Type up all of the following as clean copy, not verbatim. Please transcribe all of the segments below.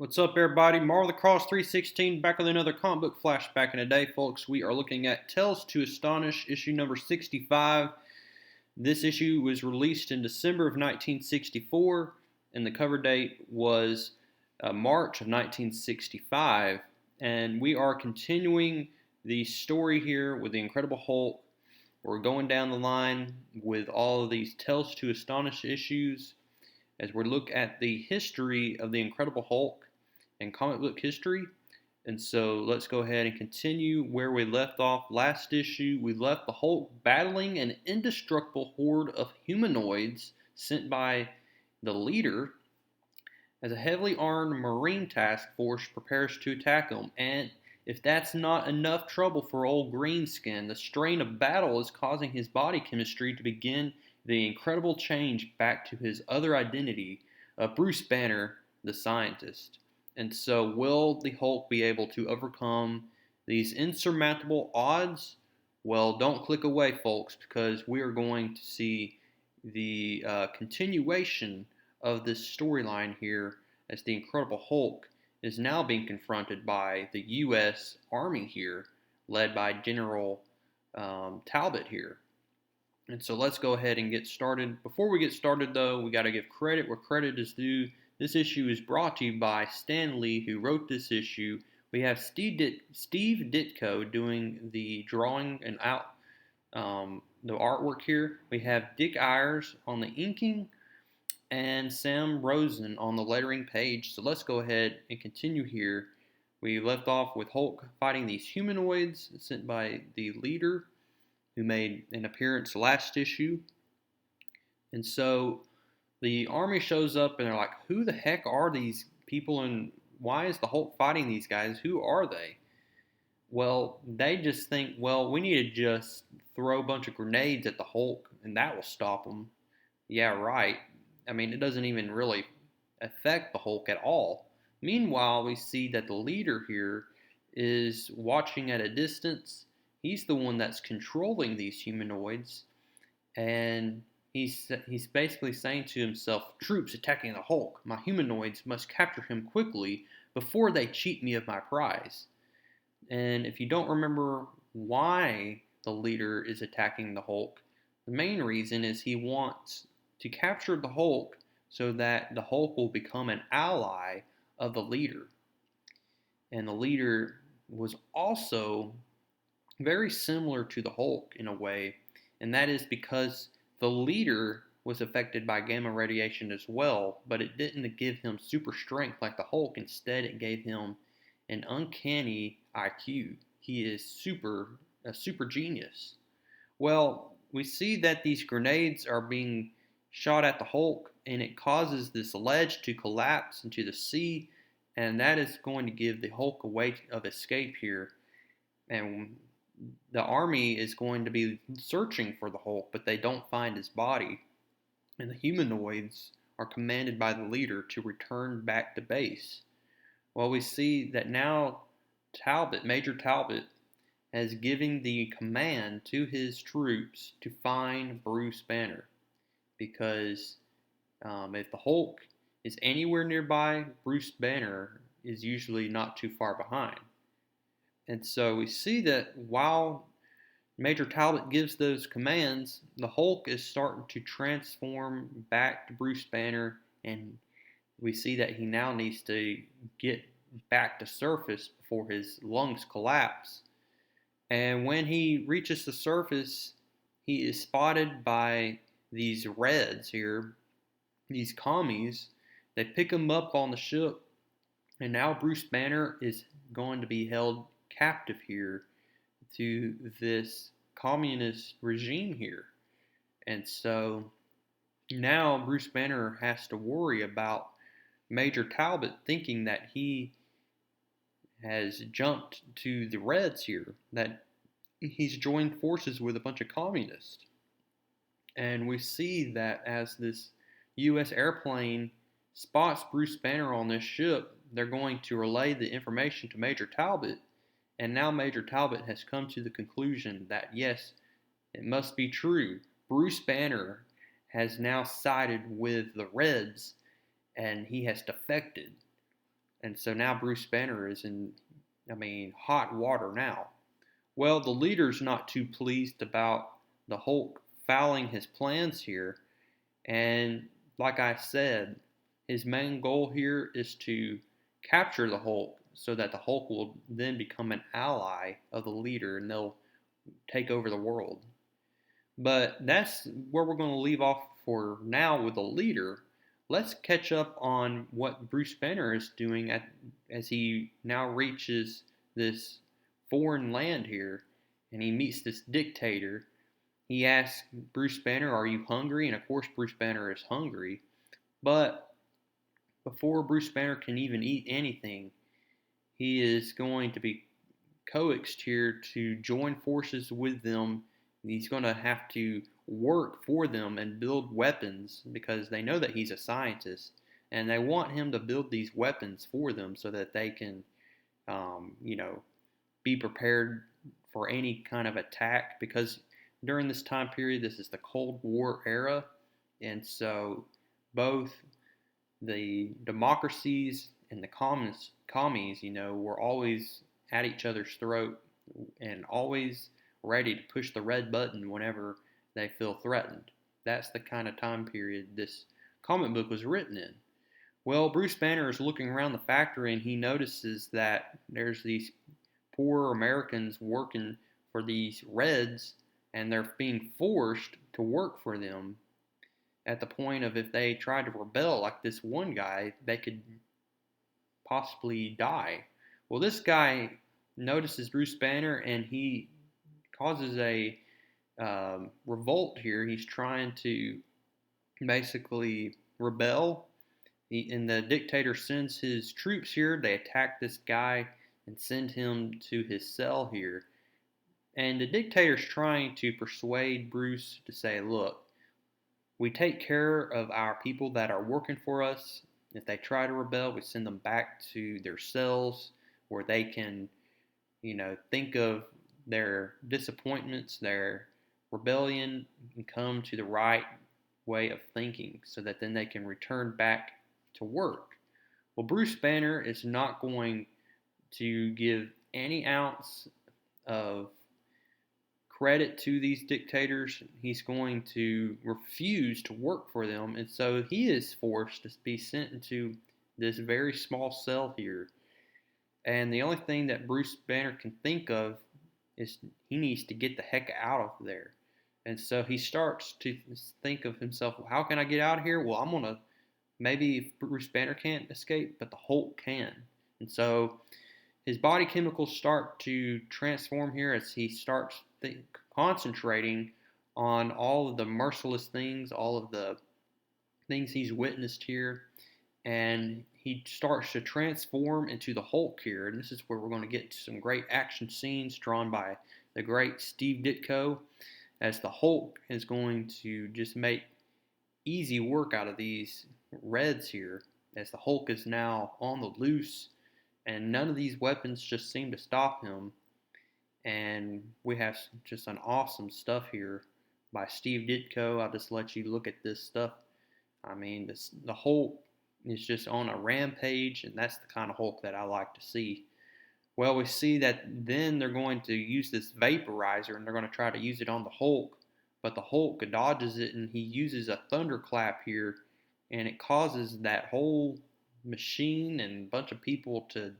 What's up, everybody? Marvel the Cross 316 back with another comic book flashback. And today, folks, we are looking at Tales to Astonish, issue number 65. This issue was released in December of 1964, and the cover date was March of 1965. And we are continuing the story here with the Incredible Hulk. We're going down the line with all of these Tales to Astonish issues as we look at the history of the Incredible Hulk and comic book history. And so let's go ahead and continue where we left off. Last issue, we left the Hulk battling an indestructible horde of humanoids sent by the leader as a heavily armed Marine task force prepares to attack him. And if that's not enough trouble for old Greenskin, the strain of battle is causing his body chemistry to begin the incredible change back to his other identity of Bruce Banner, the scientist. And so, will the Hulk be able to overcome these insurmountable odds? Well, don't click away, folks, because we are going to see the continuation of this storyline here as the Incredible Hulk is now being confronted by the U.S. Army here, led by General Talbot here. And so let's go ahead and get started. Before we get started, though, we got to give credit where credit is due. This issue is brought to you by Stan Lee, who wrote this issue. We have Steve Ditko doing the drawing and the artwork here. We have Dick Ayers on the inking and Sam Rosen on the lettering page. So let's go ahead and continue here. We left off with Hulk fighting these humanoids sent by the leader who made an appearance last issue. And so the army shows up and they're like, who the heck are these people and why is the Hulk fighting these guys? Who are they? Well, they just think, well, we need to just throw a bunch of grenades at the Hulk and that will stop them. Yeah, right. I mean, it doesn't even really affect the Hulk at all. Meanwhile, we see that the leader here is watching at a distance. He's the one that's controlling these humanoids, and he's basically saying to himself, troops attacking the Hulk. My humanoids must capture him quickly before they cheat me of my prize. And if you don't remember why the leader is attacking the Hulk, the main reason is he wants to capture the Hulk so that the Hulk will become an ally of the leader. And the leader was also very similar to the Hulk in a way, and that is because the leader was affected by gamma radiation as well, but it didn't give him super strength like the Hulk. Instead, it gave him an uncanny IQ. He is a super genius. Well, we see that these grenades are being shot at the Hulk, and it causes this ledge to collapse into the sea, and that is going to give the Hulk a way of escape here. And the army is going to be searching for the Hulk, but they don't find his body. And the humanoids are commanded by the leader to return back to base. Well, we see that now Major Talbot, has given the command to his troops to find Bruce Banner. Because if the Hulk is anywhere nearby, Bruce Banner is usually not too far behind. And so we see that while Major Talbot gives those commands, the Hulk is starting to transform back to Bruce Banner, and we see that he now needs to get back to surface before his lungs collapse. And when he reaches the surface, he is spotted by these Reds here, these commies. They pick him up on the ship, and now Bruce Banner is going to be held captive here to this communist regime here. And so now Bruce Banner has to worry about Major Talbot thinking that he has jumped to the Reds here, that he's joined forces with a bunch of communists. And we see that as this U.S. airplane spots Bruce Banner on this ship, they're going to relay the information to Major Talbot. And now Major Talbot has come to the conclusion that, yes, it must be true. Bruce Banner has now sided with the Reds, and he has defected. And so now Bruce Banner is in, hot water now. Well, the leader's not too pleased about the Hulk fouling his plans here. And like I said, his main goal here is to capture the Hulk so that the Hulk will then become an ally of the leader and they'll take over the world. But that's where we're going to leave off for now with the leader. Let's catch up on what Bruce Banner is doing as he now reaches this foreign land here and he meets this dictator. He asks Bruce Banner, "Are you hungry?" And of course, Bruce Banner is hungry. But before Bruce Banner can even eat anything, he is going to be coaxed here to join forces with them. He's going to have to work for them and build weapons because they know that he's a scientist and they want him to build these weapons for them so that they can, be prepared for any kind of attack because during this time period, this is the Cold War era, and so both the democracies and the commies, were always at each other's throat and always ready to push the red button whenever they feel threatened. That's the kind of time period this comic book was written in. Well, Bruce Banner is looking around the factory and he notices that there's these poor Americans working for these Reds and they're being forced to work for them at the point of if they tried to rebel like this one guy, they could possibly die. Well, this guy notices Bruce Banner and he causes a revolt here. He's trying to basically rebel. And the dictator sends his troops here. They attack this guy and send him to his cell here. And the dictator's trying to persuade Bruce to say, look, we take care of our people that are working for us. If they try to rebel, we send them back to their cells where they can, think of their disappointments, their rebellion, and come to the right way of thinking so that then they can return back to work. Well, Bruce Banner is not going to give any ounce of credit to these dictators. He's going to refuse to work for them, and so he is forced to be sent into this very small cell here. And the only thing that Bruce Banner can think of is he needs to get the heck out of there. And so he starts to think of himself, well, how can I get out of here? Well, I'm going to, maybe if Bruce Banner can't escape, but the Hulk can. And so his body chemicals start to transform here as he starts concentrating on all of the merciless things, all of the things he's witnessed here, and he starts to transform into the Hulk here. And this is where we're going to get some great action scenes drawn by the great Steve Ditko, as the Hulk is going to just make easy work out of these Reds here, as the Hulk is now on the loose, and none of these weapons just seem to stop him. And we have just an awesome stuff here by Steve Ditko. I'll just let you look at this stuff. The Hulk is just on a rampage, and that's the kind of Hulk that I like to see. Well, we see that then they're going to use this vaporizer, and they're going to try to use it on the Hulk, but the Hulk dodges it, and he uses a thunderclap here, and it causes that whole machine and a bunch of people to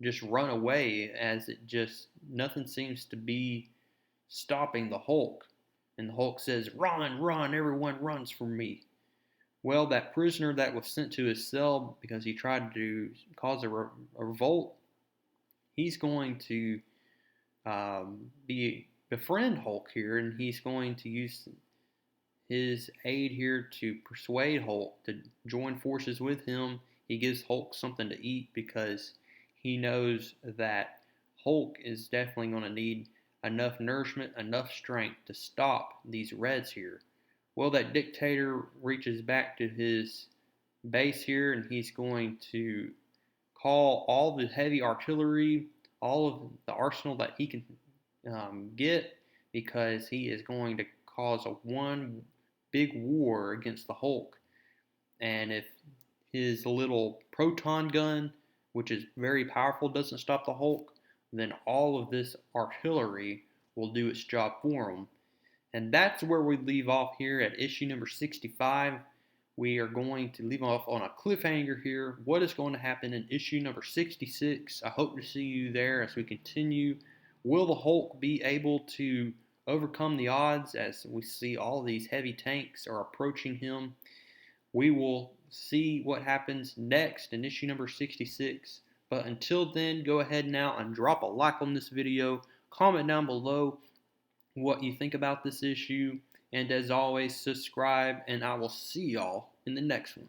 just run away, as it just, nothing seems to be stopping the Hulk. And the Hulk says, run, run, everyone runs from me. Well, that prisoner that was sent to his cell because he tried to cause a revolt, he's going to befriend Hulk here, and he's going to use his aid here to persuade Hulk to join forces with him. He gives Hulk something to eat because he knows that Hulk is definitely going to need enough nourishment, enough strength to stop these Reds here. Well, that dictator reaches back to his base here, and he's going to call all the heavy artillery, all of the arsenal that he can get, because he is going to cause one big war against the Hulk. And if his little proton gun which is very powerful, doesn't stop the Hulk, then all of this artillery will do its job for him. And that's where we leave off here at issue number 65. We are going to leave off on a cliffhanger here. What is going to happen in issue number 66? I hope to see you there as we continue. Will the Hulk be able to overcome the odds as we see all these heavy tanks are approaching him? We will see what happens next in issue number 66. But until then, go ahead now and drop a like on this video. Comment down below what you think about this issue. And as always, subscribe, and I will see y'all in the next one.